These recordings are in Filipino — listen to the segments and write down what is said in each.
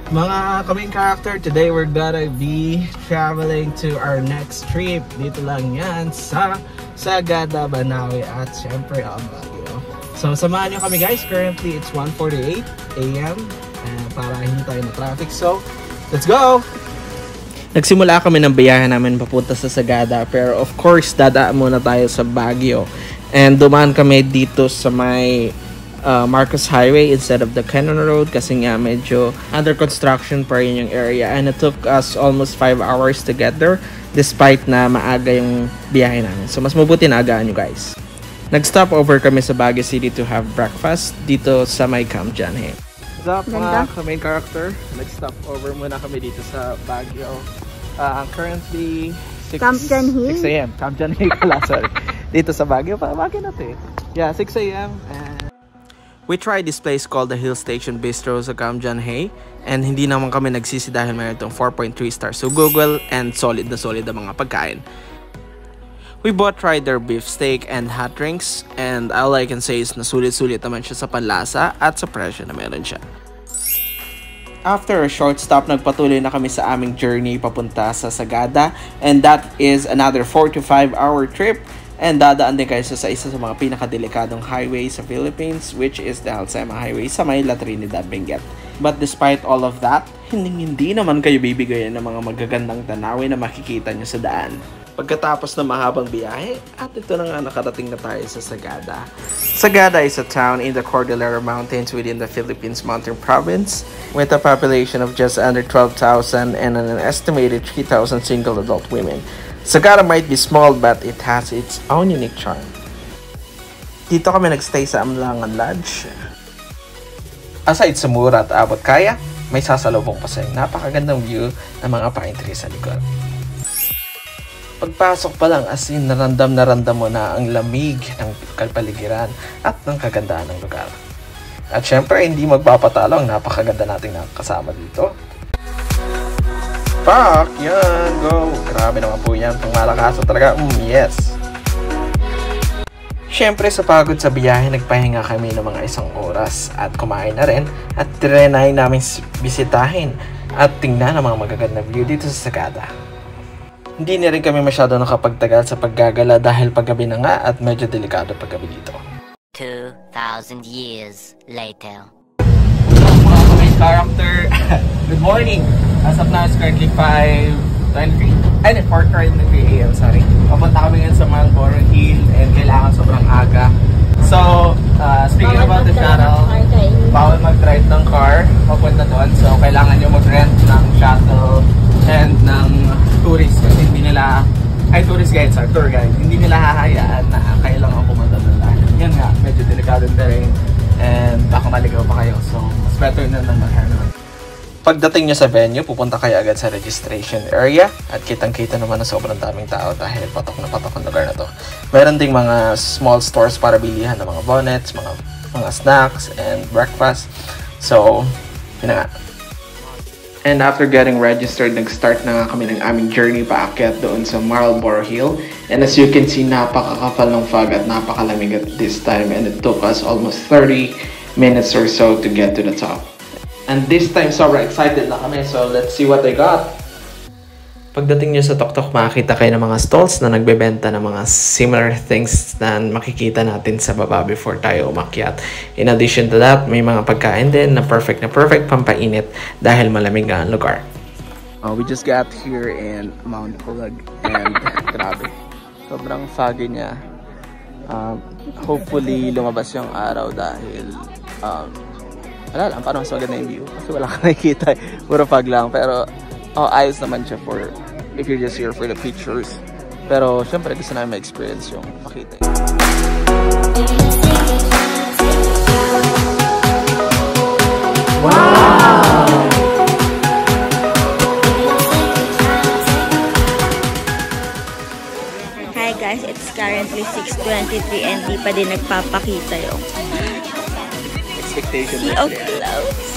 Mga kaming character, today we're gonna be traveling to our next trip. Dito lang yan sa Sagada, Banawe at syempre ang Baguio. So samahan nyo kami guys, currently it's 1:48 AM para hindi tayo na traffic. So let's go! Nagsimula kami ng biyahe namin papunta sa Sagada, pero of course dadaan muna tayo sa Baguio. And dumaan kami dito sa may Marcos Highway instead of the Cannon Road kasi nga medyo under construction pa rin yung area, and it took us almost 5 hours to get there despite na maaga yung biyahe namin. So mas mabuti na agaan nyo guys. Nag-stop over kami sa Baguio City to have breakfast dito sa may Camp John Hay. What's up mga main character? Nag-stop over muna kami dito sa Baguio. Currently 6 AM. Camp John Hay pala, sorry. Dito sa Baguio pa. Baguio na to eh. Yeah, 6 AM and we tried this place called the Hill Station Bistro sa Camp John Hay, and hindi naman kami nagsisi dahil mayroon itong 4.3 stars so Google and solid na mga pagkain. We both tried their beef steak and hot drinks, and all I can say is na sulit-sulit naman siya sa panlasa at sa presyo na meron siya. After a short stop, nagpatuloy na kami sa aming journey papunta sa Sagada, and that is another 4 to 5 hour trip. And dadaan din kayo sa isa sa mga pinakadelikadong highway sa Philippines, which is the Alcema Highway sa may La Trinidad, Benguet. But despite all of that, hindi naman kayo bibigayan ng mga magagandang tanawin na makikita nyo sa daan. Pagkatapos ng mahabang biyahe, at ito na nga nakarating na tayo sa Sagada. Sagada is a town in the Cordillera Mountains within the Philippines Mountain Province, with a population of just under 12,000 and an estimated 3,000 single adult women. Sagada might be small but it has its own unique charm. Dito kami nagstay sa Amlangan Lodge. Aside sa mura at abot kaya, may sasalubong pa sa napakagandang view ng mga pine trees sa likod. Pagpasok pa lang as in naramdam mo na ang lamig ng kapaligiran at ng kagandahan ng lugar. At syempre hindi magpapatalo ang napakaganda nating nakakasama dito. Fuck! Yan! Go! Grabe naman po yan. Pang malakaso talaga. Yes! Siyempre sa pagod sa biyahe, nagpahinga kami ng mga 1 oras at kumain na rin at trinay namin bisitahin at tingnan ang mga magagandang view dito sa Sagada. Hindi na rin kami masyado nakapagtagal sa paggagala dahil paggabi na nga at medyo delikado paggabi dito. 2,000 years later. Character, good morning! As of now, it's currently 5:23 AM, sorry. Papunta kami ngayon sa Marlborough Hill and kailangan sobrang aga. So, speaking about the shuttle, bawal mag-drive ng car papunta doon. So, kailangan nyo mag-rent ng shuttle and ng tourist kasi hindi nila, tourist guide, sorry, tour guide. Hindi nila hahayaan na kayo lang ang pumunta doon. Yan nga, medyo delikado yung terrain. And baka maligaw pa kayo, so mas better na lang mag-handle. Pagdating nyo sa venue, pupunta kayo agad sa registration area at kitang-kita naman na sobrang daming tao dahil patok ang lugar na to. Meron ding mga small stores para bilihan ng mga bonnets, mga snacks and breakfast. So, yun na nga. And after getting registered, nag-start na nga kami ng aming journey paakyat doon sa Marlborough Hill. And as you can see, napakakapal ng fog at napakalamig at this time. And it took us almost 30 minutes or so to get to the top. And this time, sobrang excited na kami. So let's see what I got. Pagdating nyo sa Toktok, makikita kayo ng mga stalls na nagbebenta ng mga similar things na makikita natin sa baba before tayo umakyat. In addition to that, may mga pagkain din na perfect pampainit dahil malamig ang lugar. We just got here in Mount Pulag and grabe. Sobrang foggy niya. Hopefully lumabas yung araw dahil wala lang, parang mas maganda yung view. Kasi wala kang nakikita. Puro fog lang. Pero ayos naman siya for if you're just here for the pictures. Pero syempre gusto namin ma-experience yung makita. Wow! Hi guys, it's currently 6:23 and di pa din nagpapakita yung expectation sea of clouds.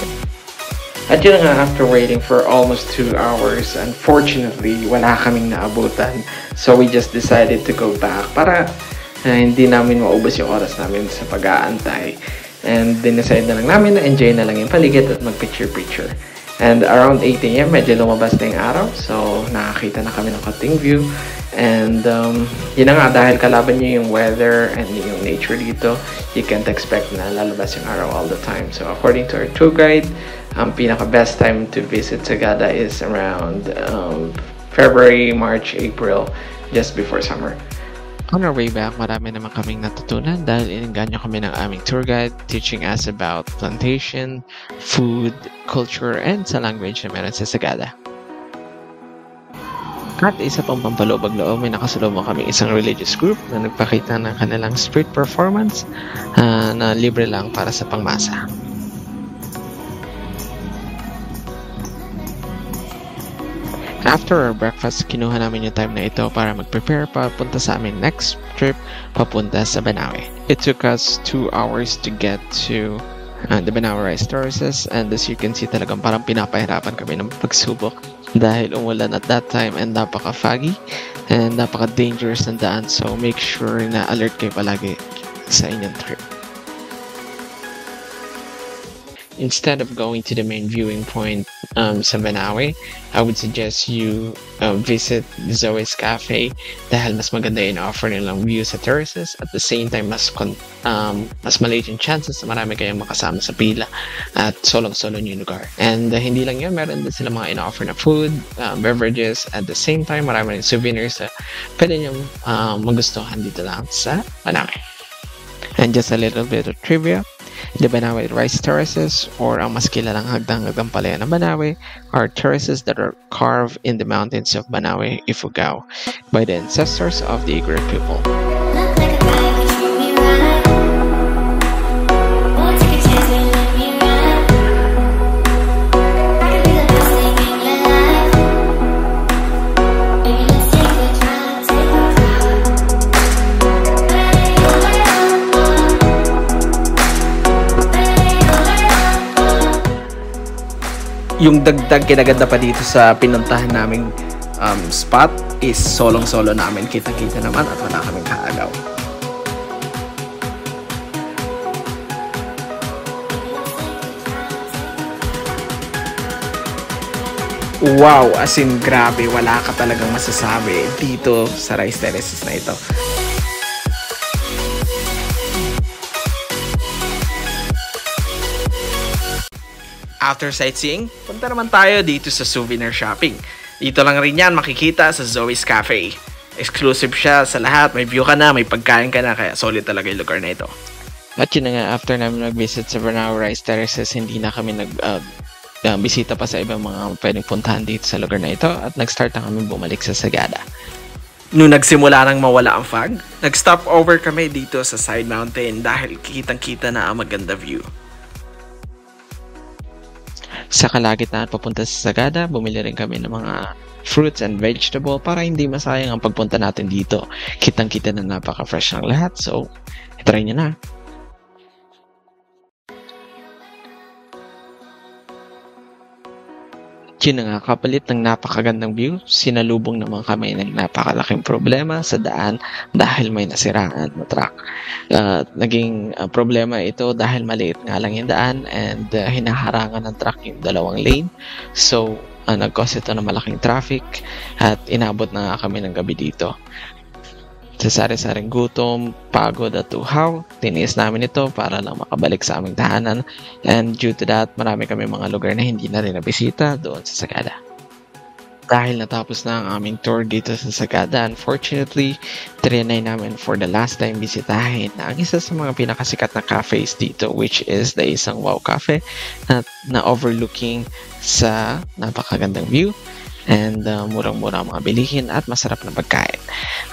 At yun nga, after waiting for almost 2 hours, unfortunately, wala kaming naabutan. So we just decided to go back para hindi namin maubos yung oras namin sa pag-aantay. And dinecide na lang namin na enjoy na lang yung paligid at mag-picture-picture. And around 8 a.m. medyo lumabas na yung araw. So nakakita na kami ng kating view. And yun na nga, dahil kalaban niyo yung weather and yung nature dito, you can't expect na lalabas yung araw all the time. So according to our tour guide, pinaka best time to visit Sagada is around February, March, April, just before summer. On our way back, marami naman kaming natutunan dahil inengganyo kami ng aming tour guide teaching us about plantation, food, culture, and sa language na meron sa Sagada. At isa pang pampalubag-loob, may nakasalubong kami isang religious group na nagpakita ng kanilang street performance na libre lang para sa pangmasa. After our breakfast, kinuha namin yung time na ito para mag-prepare papunta sa aming next trip papunta sa Banawe. It took us 2 hours to get to the Banawe Rice Terraces, and as you can see, talagang parang pinapahirapan kami ng pagsubok dahil umulan at that time and napaka-foggy and napaka-dangerous ng daan, so make sure na alert kayo palagi sa inyong trip. Instead of going to the main viewing point sa Banawe, I would suggest you visit Zoe's Cafe dahil mas maganda yung offer nilang view sa terraces. At the same time, mas maliit yung chances na marami kayong makasama sa pila at solong-solo yung lugar. And hindi lang yun, meron din sila mga in-offer na food, beverages. At the same time, marami rin souvenirs na pwede nyo magustuhan dito lang sa Banawe. And just a little bit of trivia. The Banawe Rice Terraces, or ang mas kilalang hagdang-hagdang palayan ng Banawe, are terraces that are carved in the mountains of Banawe, Ifugao, by the ancestors of the Igorot people. Yung dagdag kinaganda pa dito sa pinuntahan naming spot is solong-solo namin. Kita-kita naman at wala kaming kaagaw. Wow! As in, grabe. Wala ka talagang masasabi dito sa Rice Terraces na ito. After sightseeing, punta naman tayo dito sa souvenir shopping. Dito lang rin yan makikita sa Zoe's Cafe. Exclusive siya sa lahat, may view ka na, may pagkain ka na, kaya solid talaga yung lugar na ito. At yun na nga, after namin nag-visit sa Banawe Rice Terraces, hindi na kami bisita pa sa ibang mga pwedeng puntahan dito sa lugar na ito at nag-start na kami bumalik sa Sagada. Noong nagsimula nang mawala ang fog, nag-stop over kami dito sa side mountain dahil kitang-kita na ang maganda view. Sa kalagitnaan papunta sa Sagada, bumili rin kami ng mga fruits and vegetable para hindi masayang ang pagpunta natin dito. Kitang-kita na napaka-fresh ng lahat, so try nyo na. Yun na nga, kapalit ng napakagandang view, sinalubong naman kami ng napakalaking problema sa daan dahil may nasiraan na truck. Naging problema ito dahil maliit nga lang yung daan and hinaharangan ng truck yung dalawang lane. So, nag-cause ito ng malaking traffic at inabot na nga kami ng gabi dito. Sa sari-saring gutom, pagod at uhaw, tiniis namin ito para lang makabalik sa aming tahanan, and due to that, marami kami mga lugar na hindi na rin nabisita doon sa Sagada. Dahil natapos na ang aming tour dito sa Sagada, unfortunately, trinay namin for the last time bisitahin na ang isa sa mga pinakasikat na cafes dito, which is the Isang Wow Cafe na overlooking sa napakagandang view and murang-murang mga bilihin at masarap na pagkain.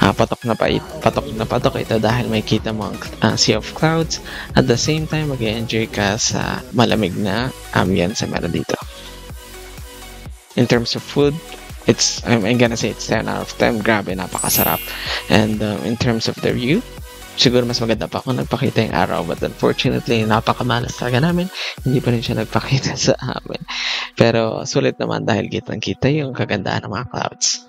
Patok na patok ito dahil may kita mo ang sea of clouds at the same time mag-enjoy ka sa malamig na ambience meron dito. In terms of food, I'm gonna say it's 10 out of 10. Grabe, napakasarap. And in terms of the view, siguro mas maganda pa kung nagpakita yung araw, but unfortunately, napakamalas talaga namin. Hindi pa rin siya nagpakita sa amin. Pero sulit naman dahil kitang-kita yung kagandahan ng mga clouds.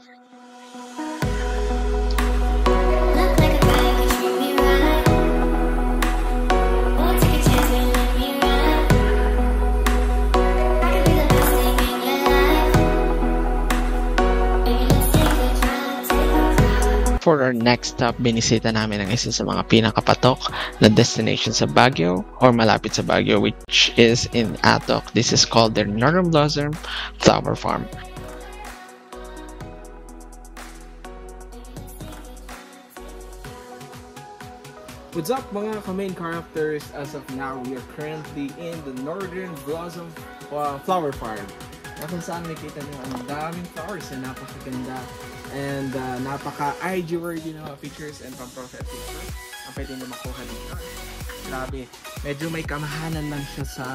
For our next stop, binisita namin ang isa sa mga pinakapatok na destination sa Baguio or malapit sa Baguio, which is in Atok. This is called the Northern Blossom Flower Farm. What's up mga ka-main characters? As of now, we are currently in the Northern Blossom Flower Farm. Kung saan nakita nyo, ang daming flowers na napakaganda and napaka-IG worthy na mga pictures and pang-profile pictures ang pwede nyo makuha dito. Grabe, medyo may kamahalan lang siya sa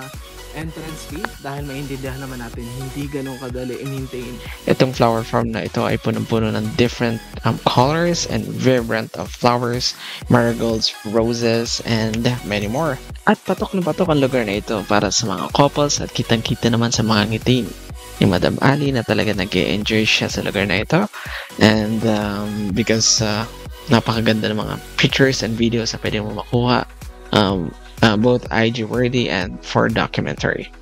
entrance fee dahil maintindihan naman natin hindi ganun kadali i-maintain. Itong flower farm na ito ay punong-puno ng different colors and vibrant of flowers, marigolds, roses, and many more. At patok na patok ang lugar na ito para sa mga couples at kitang-kita naman sa mga ngiting ni Madam Ali na talaga nag-enjoy siya sa lugar na ito. And because napakaganda ng mga pictures and videos na pwede mo makuha, both IG worthy and for documentary.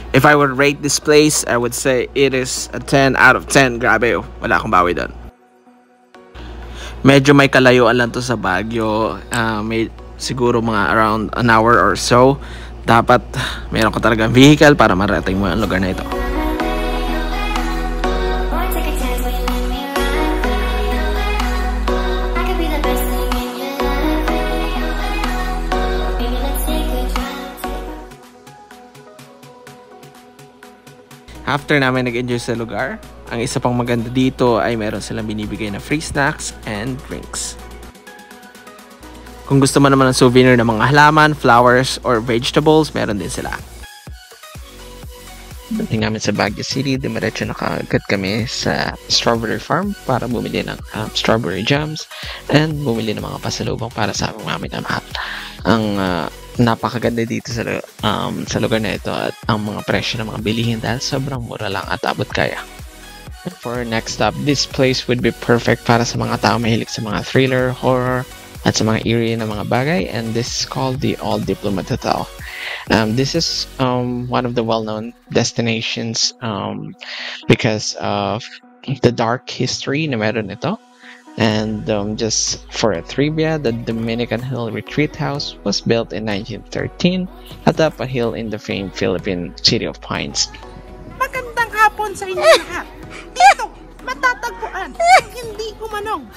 If I would rate this place, I would say it is a 10 out of 10. Grabe, wala akong bawi doon. Medyo may kalayuan lang to sa Baguio. May siguro mga around an hour or so. Dapat meron ka talagang vehicle para marating mo ang lugar na ito. After namin nag-enjoy sa lugar, ang isa pang maganda dito ay meron silang binibigay na free snacks and drinks. Kung gusto mo naman ng souvenir ng mga halaman, flowers, or vegetables, meron din sila. Dating namin sa Baguio City, dumiretso na kaagad kami sa strawberry farm para bumili ng strawberry jams and bumili ng mga pasalubong para sa aming mami na mahal. Ang napakaganda dito sa lugar na ito at ang mga presyo ng mga bilihin dahil sobrang mura lang at abot kaya. For our next stop, this place would be perfect para sa mga tao mahilig sa mga thriller, horror, at sa mga eerie na mga bagay, and this is called the Old Diplomat Hotel. This is one of the well-known destinations because of the dark history na meron ito. And just for a trivia, the Dominican Hill Retreat House was built in 1913 atop a hill in the famed Philippine city of Pines. Magandang hapon sa inyo lahat. Dito, matatagpuan ang hindi umanong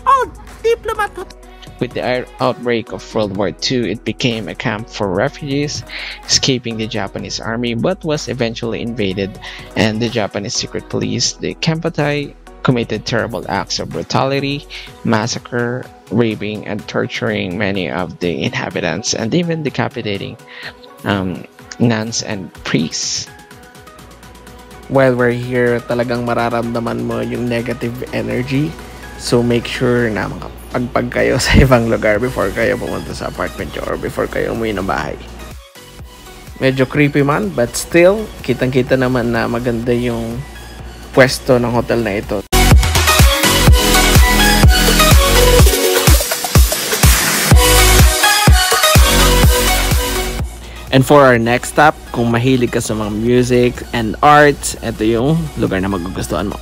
Old Diplomat Hotel. With the outbreak of World War II, it became a camp for refugees escaping the Japanese army, but was eventually invaded, and the Japanese secret police, the Kempeitai, committed terrible acts of brutality, massacre, raping, and torturing many of the inhabitants, and even decapitating nuns and priests. While we're here, talagang mararamdaman mo yung negative energy. So make sure na makapagpag kayo sa ibang lugar before kayo pumunta sa apartment nyo or before kayo umuwi ng bahay. Medyo creepy man, but still, kitang-kita naman na maganda yung pwesto ng hotel na ito. And for our next stop, kung mahilig ka sa mga music and arts, ito yung lugar na magugustuhan mo.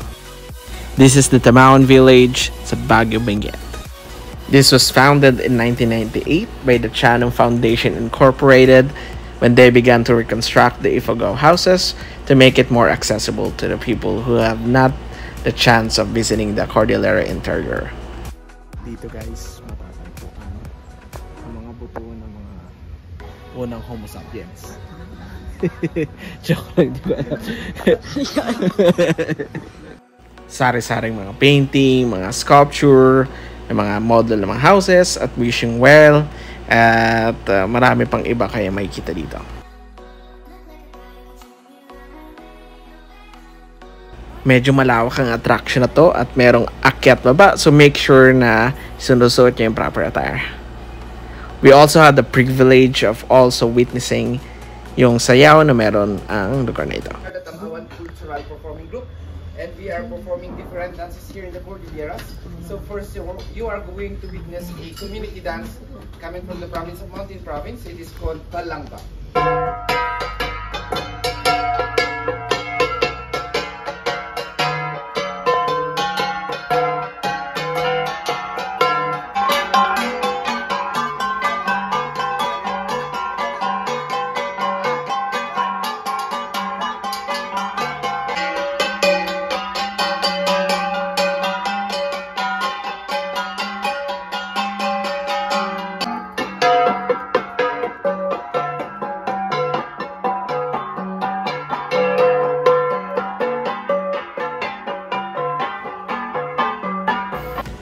This is the Tamaon Village sa Baguio, Benguet. This was founded in 1998 by the Chanong Foundation Incorporated when they began to reconstruct the Ifugao houses to make it more accessible to the people who have not the chance of visiting the Cordillera interior. Dito guys, matatagpuan ang mga buto ng mga unang Homo sapiens. Joke lang, di ba? Sari-saring mga painting, mga sculpture, mga model ng mga houses at wishing well at marami pang iba kaya makikita dito. Medyo malawak ang attraction na to at merong akyat baba, so make sure na sinusuot nyo yung proper attire. We also had the privilege of also witnessing yung sayaw na meron ang lugar na ito. And we are performing different dances here in the Cordilleras. So first, you are going to witness a community dance coming from the province of Mountain Province. It is called Balangba.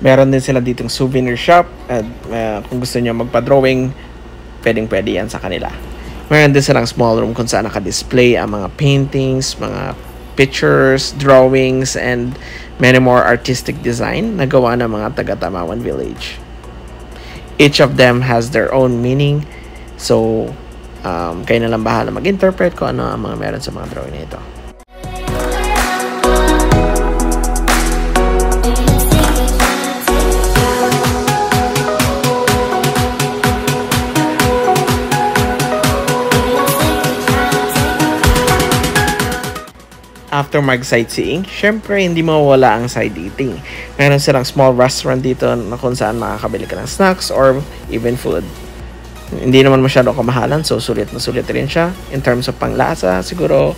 Meron din sila ditong souvenir shop at kung gusto niyo magpa-drawing, pwedeng-pwede yan sa kanila. Meron din silang small room kung saan naka-display ang mga paintings, mga pictures, drawings, and many more artistic design na gawa ng mga taga-Tamawan Village. Each of them has their own meaning, so kayo na lang bahala mag-interpret kung ano ang mga meron sa mga drawing na ito. After mag-sightseeing, syempre hindi mawawala ang side eating. Meron silang small restaurant dito na kung saan makakabili ka ng snacks or even food. Hindi naman masyado kamahalan, so sulit na sulit rin siya. In terms of panglasa, siguro,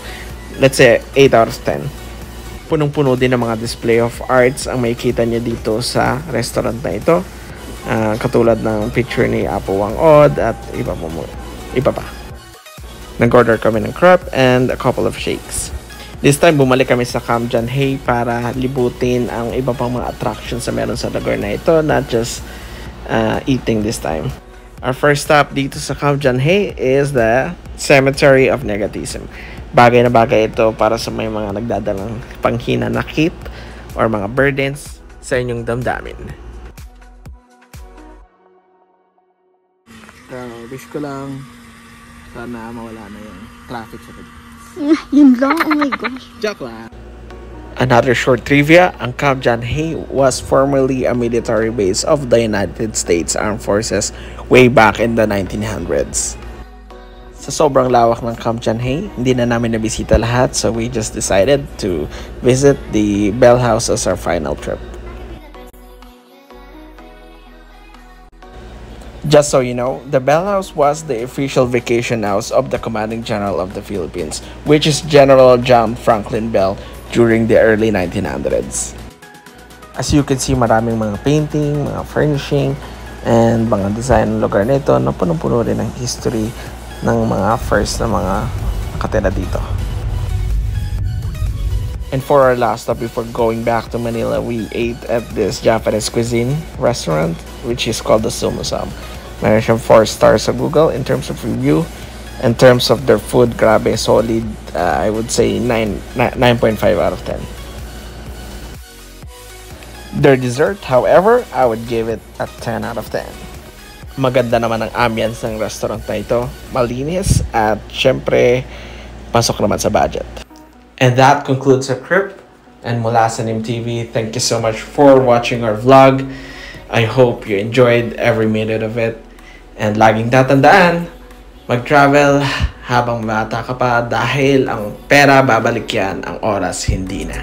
let's say, 8 out of 10. Punong-puno din ng mga display of arts ang makikita niya dito sa restaurant na ito. Katulad ng picture ni Apo Wang Od at iba pa. Nag-order kami ng crepe and a couple of shakes. This time, bumalik kami sa Camp John Hay para libutin ang iba pang mga attractions na meron sa lugar na ito, not just eating this time. Our first stop dito sa Camp John Hay is the Cemetery of Negatism. Bagay na bagay ito para sa may mga nagdadalang panghinanakit or mga burdens sa inyong damdamin. Wish ko lang sana mawala na yung traffic sa pagkakas. Yun lang, oh my gosh. Joke lang. Another short trivia, ang Camp John Hay was formerly a military base of the United States Armed Forces way back in the 1900s. Sa sobrang lawak ng Camp John Hay, hindi na namin nabisita lahat, so we just decided to visit the Bell House as our final trip. Just so you know, the Bell House was the official vacation house of the Commanding General of the Philippines, which is General John Franklin Bell during the early 1900s. As you can see, maraming mga painting, mga furnishing, and mga design ng lugar nito na punong-puno rin ng history ng mga first na mga nakatira dito. And for our last stop before going back to Manila, we ate at this Japanese cuisine restaurant, which is called the Sumusam. Meron siyang 4 stars sa Google in terms of review. In terms of their food, grabe, solid. I would say 9.5 out of 10. Their dessert, however, I would give it a 10 out of 10. Maganda naman ang ambience ng restaurant na ito. Malinis at syempre, pasok naman sa budget. And that concludes our trip. And mula sa NIMTV, thank you so much for watching our vlog. I hope you enjoyed every minute of it. And laging tatandaan, mag-travel habang bata ka pa dahil ang pera babalik yan, ang oras hindi na.